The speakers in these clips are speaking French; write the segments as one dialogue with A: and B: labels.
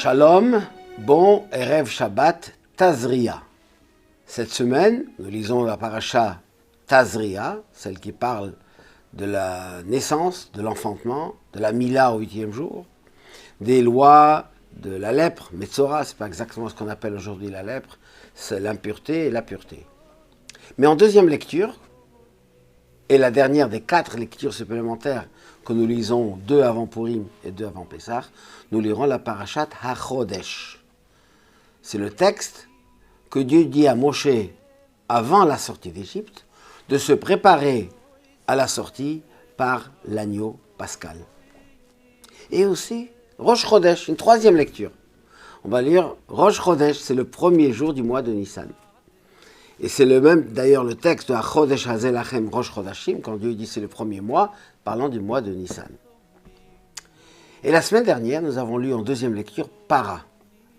A: Shalom, bon Erev Shabbat, Tazria. Cette semaine, nous lisons la paracha Tazria, celle qui parle de la naissance, de l'enfantement, de la Mila au 8e jour, des lois de la lèpre, Metzora, c'est pas exactement ce qu'on appelle aujourd'hui la lèpre, c'est l'impureté et la pureté. Mais en deuxième lecture, et la dernière des 4 lectures supplémentaires que nous lisons, 2 avant Purim et 2 avant Pessah, nous lirons la parashat HaChodesh. C'est le texte que Dieu dit à Moshe avant la sortie d'Égypte de se préparer à la sortie par l'agneau pascal. Et aussi Rosh Chodesh, une 3e lecture. On va lire Rosh Chodesh, c'est le 1er jour du mois de Nissan. Et c'est le même, d'ailleurs, le texte de HaChodesh Hazeh Lachem Rosh Chodashim, quand Dieu dit c'est le 1er mois, parlant du mois de Nissan. Et la semaine dernière, nous avons lu en 2e lecture Para,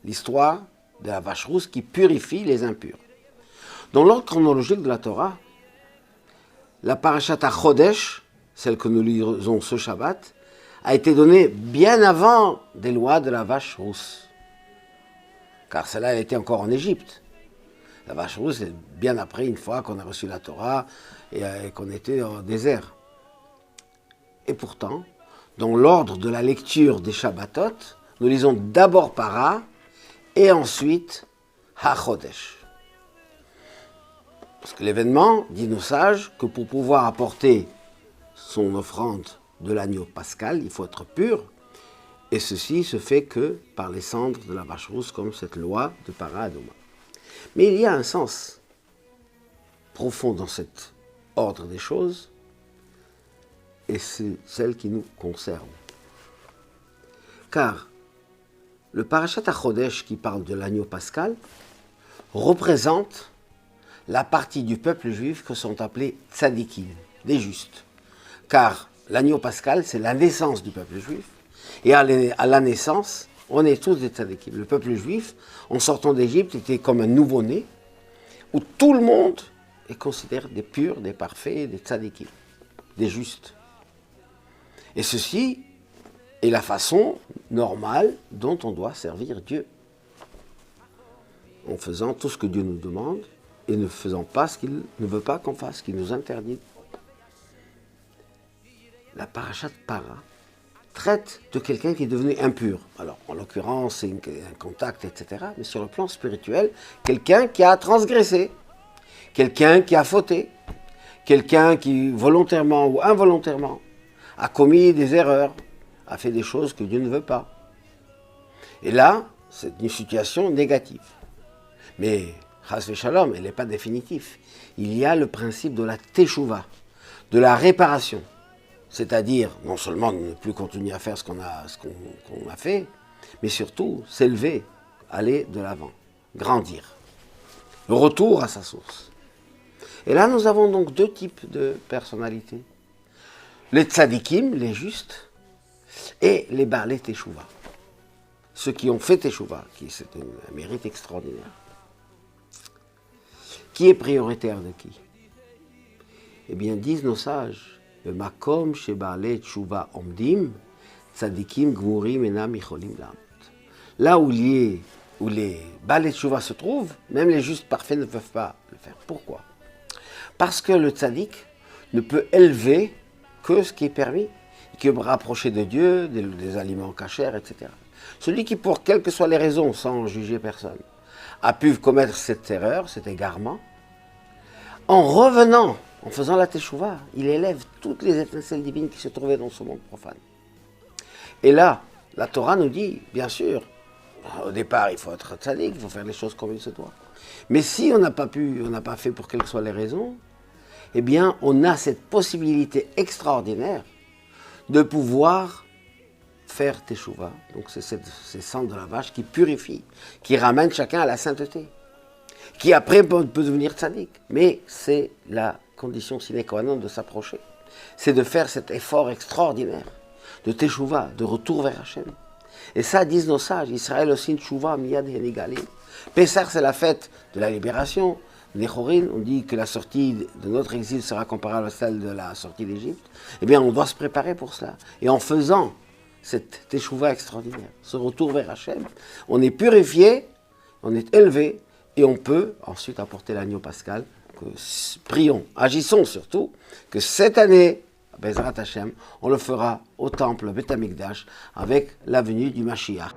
A: l'histoire de la vache rousse qui purifie les impurs. Dans l'ordre chronologique de la Torah, la parashat HaChodesh, celle que nous lisons ce Shabbat, a été donnée bien avant des lois de la vache rousse. Car celle-là, elle était encore en Égypte. La vache rousse, c'est bien après, une fois qu'on a reçu la Torah et qu'on était au désert. Et pourtant, dans l'ordre de la lecture des Shabbatot, nous lisons d'abord Para et ensuite HaChodesh. Parce que l'événement dit nos sages que pour pouvoir apporter son offrande de l'agneau pascal, il faut être pur. Et ceci se fait que par les cendres de la vache rousse, comme cette loi de Para Adoma. Mais il y a un sens profond dans cet ordre des choses, et c'est celle qui nous concerne. Car le parashat HaChodesh qui parle de l'agneau pascal représente la partie du peuple juif que sont appelés tzadikim, les justes. Car l'agneau pascal, c'est la naissance du peuple juif, et à la naissance, on est tous des tzadikim. Le peuple juif, en sortant d'Égypte, était comme un nouveau-né, où tout le monde est considéré des purs, des parfaits, des tzadikim, des justes. Et ceci est la façon normale dont on doit servir Dieu. En faisant tout ce que Dieu nous demande, et ne faisant pas ce qu'il ne veut pas qu'on fasse, ce qu'il nous interdit. La parashat Para traite de quelqu'un qui est devenu impur. Alors, en l'occurrence, c'est un contact, etc. Mais sur le plan spirituel, quelqu'un qui a transgressé, quelqu'un qui a fauté, quelqu'un qui, volontairement ou involontairement, a commis des erreurs, a fait des choses que Dieu ne veut pas. Et là, c'est une situation négative. Mais, chas v'shalom, elle n'est pas définitive. Il y a le principe de la teshuva, de la réparation. C'est-à-dire, non seulement ne plus continuer à faire ce qu'on a fait, mais surtout s'élever, aller de l'avant, grandir. Le retour à sa source. Et là, nous avons donc 2 types de personnalités. Les tzadikim, les justes, et les baalei teshuva. Ceux qui ont fait teshuva, c'est un mérite extraordinaire. Qui est prioritaire de qui? Eh bien, disent nos sages, Makom shebaalei teshuva omdim, tzadikim gmurim enam yicholim lamot. Là où les baalei teshuva se trouvent, même les justes parfaits ne peuvent pas le faire. Pourquoi? Parce que le tzadik ne peut élever que ce qui est permis, qui peut rapprocher de Dieu, des aliments cachers, etc. Celui qui, pour quelles que soient les raisons, sans juger personne, a pu commettre cette erreur, cet égarement, en revenant, en faisant la teshuva, il élève toutes les étincelles divines qui se trouvaient dans ce monde profane. Et là, la Torah nous dit, bien sûr, au départ, il faut être tzaddik, il faut faire les choses comme il se doit. Mais si on n'a pas fait pour quelles que soient les raisons, eh bien, on a cette possibilité extraordinaire de pouvoir faire teshuva. Donc, c'est ces cendres de la vache qui purifient, qui ramènent chacun à la sainteté, qui après peut devenir tzaddik. Mais c'est la condition sine qua non de s'approcher. C'est de faire cet effort extraordinaire de teshuva, de retour vers Hachem. Et ça, disent nos sages, Israël aussi teshuva miyad henigalim. Pessah, c'est la fête de la libération. Nechorin, on dit que la sortie de notre exil sera comparable à celle de la sortie d'Égypte. Eh bien, on doit se préparer pour cela. Et en faisant cette teshuva extraordinaire, ce retour vers Hachem. On est purifié, on est élevé, et on peut ensuite apporter l'agneau pascal. Prions, agissons surtout, que cette année, Bezrat Hachem, on le fera au temple Beth Amikdash avec la venue du Mashiach.